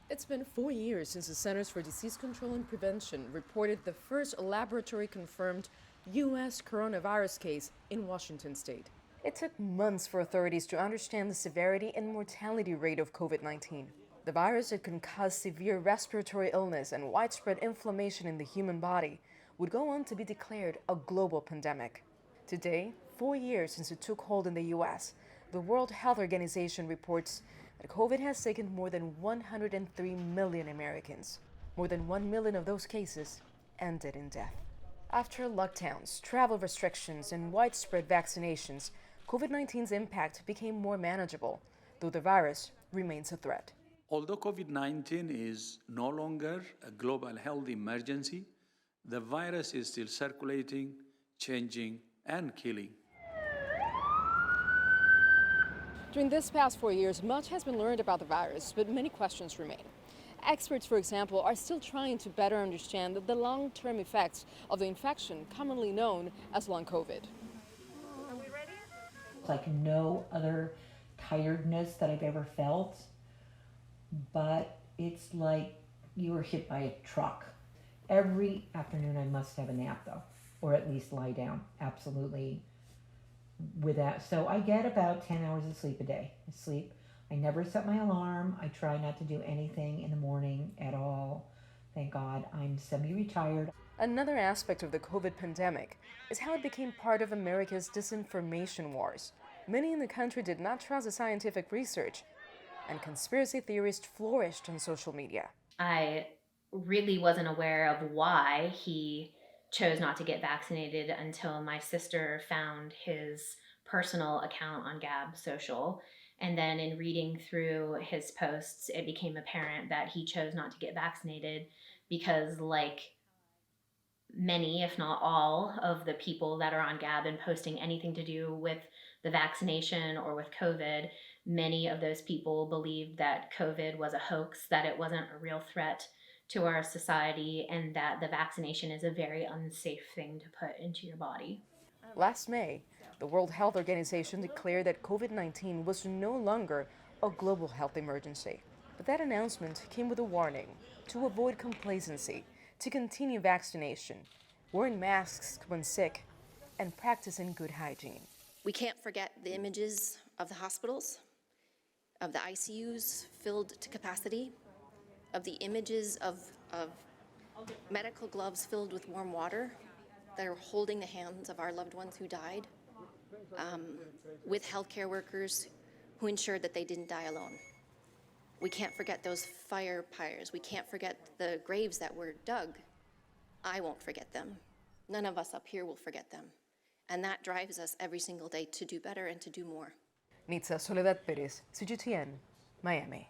It's been 4 years since the Centers for Disease Control and Prevention reported the first laboratory-confirmed U.S. coronavirus case in Washington state. It took months for authorities to understand the severity and mortality rate of COVID-19. The virus that can cause severe respiratory illness and widespread inflammation in the human body would go on to be declared a global pandemic. Today, 4 years since it took hold in the U.S., the World Health Organization reports that COVID has taken more than 103 million Americans. More than 1 million of those cases ended in death. After lockdowns, travel restrictions, and widespread vaccinations, COVID-19's impact became more manageable, though the virus remains a threat. Although COVID-19 is no longer a global health emergency, the virus is still circulating, changing, and killing. During this past 4 years, much has been learned about the virus, but many questions remain. Experts, for example, are still trying to better understand the long-term effects of the infection, commonly known as long COVID. Are we ready? Like no other tiredness that I've ever felt, but it's like you were hit by a truck. Every afternoon I must have a nap though, or at least lie down, absolutely. With that, so I get about 10 hours of sleep a day. I never set my alarm. I try not to do anything in the morning at all. Thank God I'm semi-retired. Another aspect of the COVID pandemic is how it became part of America's disinformation wars. Many in the country did not trust the scientific research, and conspiracy theorists flourished on social media. I really wasn't aware of why he chose not to get vaccinated until my sister found his personal account on Gab Social. And then in reading through his posts, it became apparent that he chose not to get vaccinated because, like many, if not all, of the people that are on Gab and posting anything to do with the vaccination or with COVID, many of those people believed that COVID was a hoax, that it wasn't a real threat to our society, and that the vaccination is a very unsafe thing to put into your body. Last May, the World Health Organization declared that COVID-19 was no longer a global health emergency. But that announcement came with a warning: to avoid complacency, to continue vaccination, wearing masks when sick, and practicing good hygiene. We can't forget the images of the hospitals, of the ICUs filled to capacity, of the images of medical gloves filled with warm water that are holding the hands of our loved ones who died, with healthcare workers who ensured that they didn't die alone. We can't forget those fire pyres. We can't forget the graves that were dug. I won't forget them. None of us up here will forget them. And that drives us every single day to do better and to do more. Nitza Soledad Perez, CGTN, Miami.